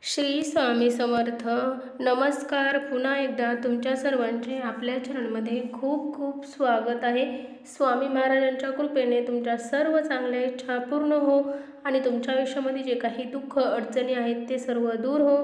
श्री स्वामी समर्थ. नमस्कार. पुन्हा एकदा तुमच्या सर्वांचे आपल्या चॅनलमध्ये खूप खूप स्वागत आहे. स्वामी महाराजांच्या कृपेने तुमच्या सर्व चांगल्या इच्छा पूर्ण हो आणि तुमच्या आयुष्यामध्ये जे काही दुःख अडचणी आहेत ते सर्व दूर हो,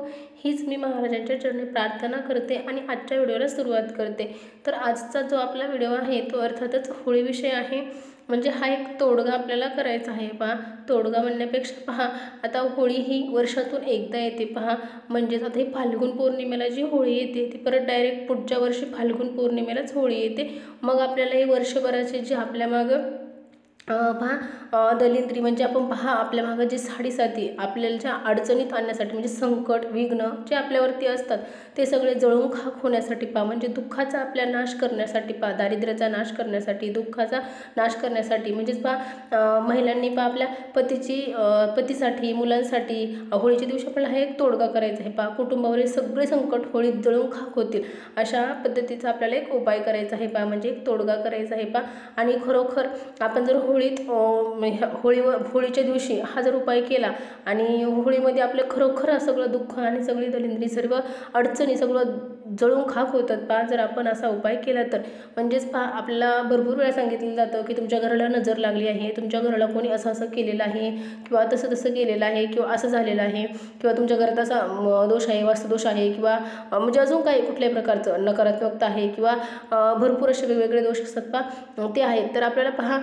हीच मी महाराजांच्या चरणी प्रार्थना करते आणि आजच्या व्हिडिओला सुरुवात करते. तर आजचा जो आपला व्हिडिओ आहे तो अर्थातच होळीविषयी आहे. म्हणजे हा एक तोडगा आपल्याला करायचा आहे. पहा, तोडगा म्हणण्यापेक्षा पहा, आता होळी ही वर्षातून एकदा येते. पहा, म्हणजेच आता ही फाल्गुन पौर्णिमेला जी होळी येते ती परत डायरेक्ट पुढच्या वर्षी फाल्गुन पौर्णिमेलाच होळी येते. मग आपल्याला हे वर्षभराचे जे आपल्या मागं दलिंद्री म्हणजे आपण पहा आपल्या मागं जे साडेसाती आपल्याला ज्या अडचणीत आणण्यासाठी म्हणजे संकट विघ्न जे आपल्यावरती असतात ते सगळे जळून खाक होण्यासाठी पहा, म्हणजे दुःखाचा आपला नाश करण्यासाठी पहा, दारिद्र्याचा नाश करण्यासाठी, दुःखाचा नाश करण्यासाठी, म्हणजेच पहा महिलांनी पहा आपल्या पतीसाठी मुलांसाठी होळीच्या दिवशी आपल्याला हा एक तोडगा करायचा आहे. पहा, कुटुंबावरील सगळे संकट होळीत जळून खाक होतील अशा पद्धतीचा आपल्याला एक उपाय करायचा आहे. पहा, म्हणजे एक तोडगा करायचा आहे. पहा, आणि खरोखर आपण जर होळीच्या दिवशी हा जर उपाय केला आणि होळीमध्ये आपलं खरोखर सगळं दुःख आणि सगळी दलिंद्री सर्व अडचणी सगळं जळून खाक होतात. पहा, जर आपण असा उपाय केला तर म्हणजेच पहा आपल्याला भरपूर वेळा सांगितलं जातं की तुमच्या घराला नजर लागली आहे, तुमच्या घराला कोणी असं असं केलेलं आहे किंवा तसं तसं केलेलं आहे किंवा असं झालेलं आहे किंवा तुमच्या घरात असा दोष आहे, वास्तुदोष आहे किंवा म्हणजे अजून काही कुठल्याही प्रकारचं नकारात्मकता आहे किंवा भरपूर असे वेगवेगळे दोष असतात पहा ते आहेत. तर आपल्याला पहा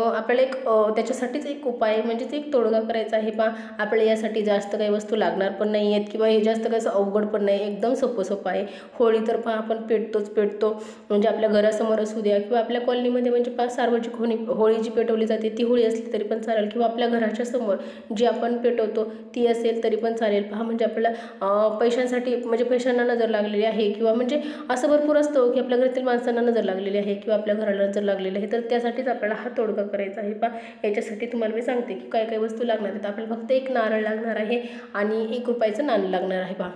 आपल्याला एक त्याच्यासाठीच एक उपाय म्हणजेच एक तोडगा करायचा आहे. पहा, आपल्याला यासाठी जास्त काही वस्तू लागणार पण नाही आहेत किंवा हे जास्त काही अवघड पण नाही, एकदम सोपं आहे. होळी तर पहा आपण पेटतो म्हणजे आपल्या घरासमोर असू द्या किंवा आपल्या कॉलनीमध्ये म्हणजे पहा सार्वजनिक होळी जी पेटवली जाते ती होळी असली तरी पण चालेल किंवा आपल्या घराच्या समोर जी आपण पेटवतो ती असेल तरी पण चालेल. पहा, म्हणजे आपल्याला पैशांसाठी म्हणजे पैशांना नजर लागलेली आहे किंवा म्हणजे असं भरपूर असतं की आपल्या घरातील माणसांना नजर लागलेली आहे किंवा आपल्या घराला नजर लागलेली आहे, तर त्यासाठीच आपल्याला हा तोडगा करायचा आहे. पहा, याच्यासाठी तुम्हाला मी सांगते की काय काय वस्तू लागणार आहेत. आपल्याला फक्त एक नारळ लागणार आहे आणि ₹1 नाणं लागणार आहे. पहा,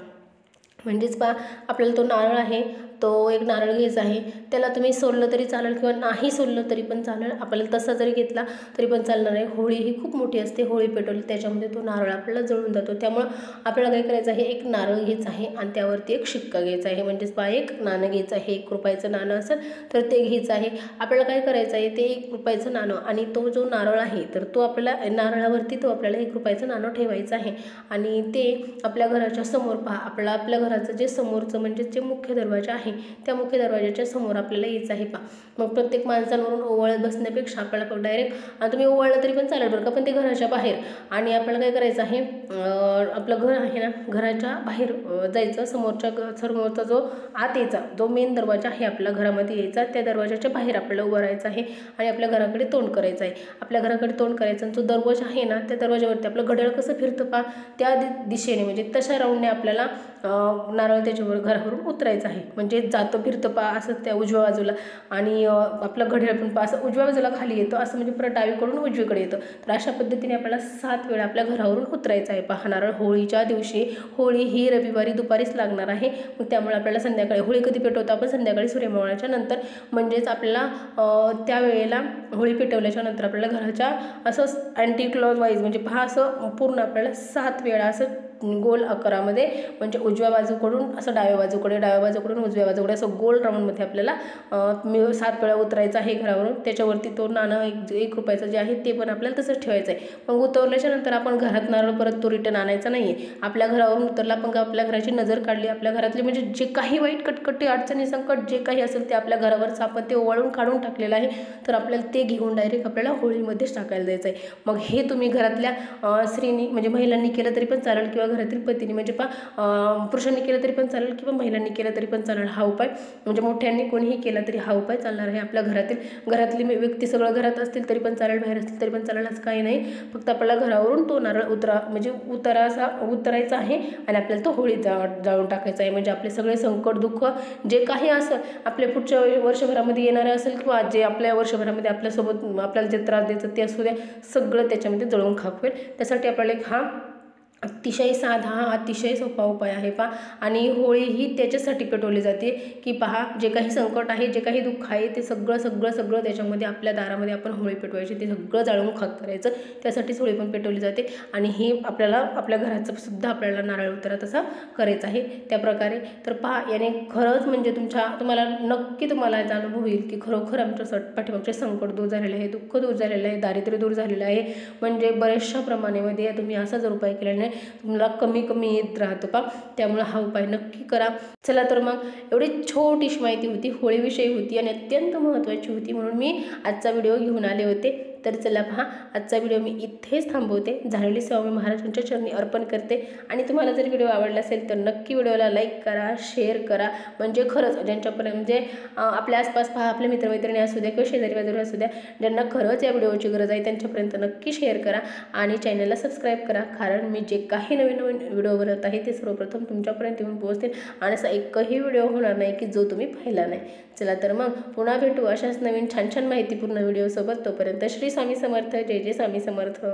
म्हणजेच पहा आपल्याला तो नारळ आहे तो एक नारळ घ्यायचा आहे. त्याला तुम्ही सोललं तरी चालेल किंवा नाही सोललं तरी पण चालेल, आपल्याला तसा जरी घेतला तरी पण चालणार आहे. होळी ही खूप मोठी असते, होळी पेटवली त्याच्यामध्ये तो नारळ आपल्याला जळून जातो. त्यामुळं आपल्याला काय करायचं आहे, एक नारळ घ्यायचं आहे आणि त्यावरती एक शिक्का घ्यायचा आहे. म्हणजेच पहा एक नाणं घ्यायचं आहे, ₹1 नाणं असेल तर ते घ्यायचं आहे. आपल्याला काय करायचं आहे, ते ₹1 नाणं आणि तो जो नारळ आहे तर तो आपल्याला नारळावरती तो आपल्याला ₹1 नाणं ठेवायचं आहे आणि ते आपल्या घराच्या समोर पहा आपल्या घराचं जे समोरचं म्हणजे जे मुख्य दरवाजा आहे त्या मुख्य दरवाजाच्या समोर आपल्याला यायचं आहे. पहा, मग प्रत्येक माणसांवरून ओवाळत बसण्यापेक्षा आपल्याला डायरेक्ट तुम्ही ओवाळलं तरी पण चालेल बरं का, पण ते घराच्या बाहेर आणि आपल्याला काय करायचं आहे, आपलं घर आहे ना घराच्या बाहेर जायचं, समोरचा जो आत यायचा जो मेन दरवाजा आहे आपल्या घरामध्ये यायचा, त्या दरवाजाच्या बाहेर आपल्याला उभं राहायचं आहे आणि आपल्या घराकडे तोंड करायचं आहे. आपल्या घराकडे तोंड करायचं आणि जो दरवाजा आहे ना त्या दरवाजावरती आपलं घड्याळ कसं फिरतं पहा त्या दिशेने म्हणजे तशा राऊंडने आपल्याला नारळ त्याच्यावर घरावरून उतरायचं आहे. म्हणजे जातं फिरतं पहा असं त्या उजव्या बाजूला आणि आपलं घड्याळ पण पहा असं उजव्या बाजूला खाली येतं, असं म्हणजे परत डावीकडून उजवीकडे येतं. तर अशा पद्धतीने आपल्याला 7 वेळा आपल्या घरावरून उतरायचं आहे. पहा, नारळ होळीच्या दिवशी, होळी ही रविवारी दुपारीच लागणार आहे. मग त्यामुळे आपल्याला संध्याकाळी होळी कधी पेटवतो आपण, संध्याकाळी सूर्यमावळाच्या नंतर, म्हणजेच आपल्याला त्यावेळेला होळी पेटवल्याच्या नंतर आपल्याला घराच्या असं अँटी क्लॉकवाईज म्हणजे पहा असं पूर्ण आपल्याला 7 वेळा असं गोल आकारामध्ये म्हणजे उजव्या बाजूकडून असं डाव्या बाजूकडून उजव्या बाजूकडे असं गोल राऊंडमध्ये आपल्याला 7 वेळा उतरायचं आहे घरावरून. त्याच्यावरती तो नाणं ₹1 जे आहे ते पण आपल्याला तसंच ठेवायचं आहे. मग उतरल्याच्या नंतर आपण घरात नारळ परत तो रिटर्न आणायचा नाही आहे. आपल्या घरावरून उतरला आपण आपल्या घराची नजर काढली, आपल्या घरातले म्हणजे जे काही वाईट कटकटी अडचणी संकट जे काही असेल ते आपल्या घरावरच आपण ते ओवाळून काढून टाकलेलं आहे, तर आपल्याला ते घेऊन डायरेक्ट आपल्याला होळीमध्येच टाकायला द्यायचं आहे. मग हे तुम्ही घरातल्या स्त्रीनी म्हणजे महिलांनी केलं तरी पण चालेल किंवा घरातील पतीने म्हणजे पुरुषांनी केलं तरी पण चालेल किंवा महिलांनी केलं तरी पण चालेल. हा उपाय म्हणजे मोठ्यांनी कोणीही केला तरी हा उपाय चालणार आहे. आपल्या घरातली व्यक्ती सगळं घरात असतील तरी पण चालेल, बाहेर असतील तरी पण चालेल, असं काही नाही. फक्त आपल्याला घरावरून तो नारळ उतरायचा आहे आणि आपल्याला तो होळीत जाळून टाकायचा आहे. म्हणजे आपले सगळे संकट दुःख जे काही असं आपल्या पुढच्या वर्षभरामध्ये येणारं असेल किंवा जे आपल्या वर्षभरामध्ये आपल्यासोबत आपल्याला जे त्रास द्यायचं ते असू द्या, सगळं त्याच्यामध्ये जळून खाक होईल. त्यासाठी आपल्याला एक हा अतिशय साधा, अतिशय सोपा उपाय आहे पहा. आणि होळी ही त्याच्यासाठी पेटवली जाते की पहा, जे काही संकट आहे, जे काही दुःख आहे, ते सगळं सगळं सगळं त्याच्यामध्ये आपल्या दारामध्ये आपण होळी पेटवायची, ते सगळं जाळून खाक करायचं. त्यासाठीच होळी पण पेटवली जाते. आणि ही आपल्याला आपल्या घराचं सुद्धा आपल्याला नारळ उतारा तसा करायचा आहे त्या प्रकारे. तर पहा, याने खरंच म्हणजे तुम्हाला नक्की तुम्हाला याचा अनुभव होईल की खरोखर आमच्या पाठीमागचे संकट दूर झालेले आहे, दुःख दूर झालेलं आहे, दारिद्र्य दूर झालेलं आहे. म्हणजे बऱ्याचशा प्रमाणामध्ये तुम्ही असा जर उपाय केल्याने तुम्हाला कमी कमी येत राहतो पा. त्यामुळे हा उपाय नक्की करा. चला तर मग एवढी छोटीशी माहिती होती, होळीविषयी होती आणि अत्यंत महत्त्वाची होती, म्हणून मी आजचा व्हिडिओ घेऊन आले होते. तर चला पहा, आजचा व्हिडिओ मी इथेच थांबवते. झालेली स्वामी महाराजांच्या चरणी अर्पण करते. आणि तुम्हाला जर व्हिडिओ आवडला असेल तर नक्की व्हिडिओला लाईक करा, शेअर करा. म्हणजे खरंच ज्यांच्यापर्यंत म्हणजे आपल्या आसपास पहा, आपल्या मित्रमैत्रिणी असू द्या किंवा शेजारी बाजारी असू द्या, ज्यांना खरंच या व्हिडिओची गरज आहे त्यांच्यापर्यंत नक्की शेअर करा आणि चॅनलला सबस्क्राईब करा. कारण मी जे काही नवीन नवीन व्हिडिओ बनवत आहे ते सर्वप्रथम तुमच्यापर्यंत येऊन पोहोचतील आणि असा एकही व्हिडिओ होणार नाही की जो तुम्ही पाहिला नाही. चला तर मग पुन्हा भेटू अशाच नवीन छान छान माहितीपूर्ण व्हिडिओसोबत. तोपर्यंत श्री स्वामी समर्थ. जय जय स्वामी समर्थ.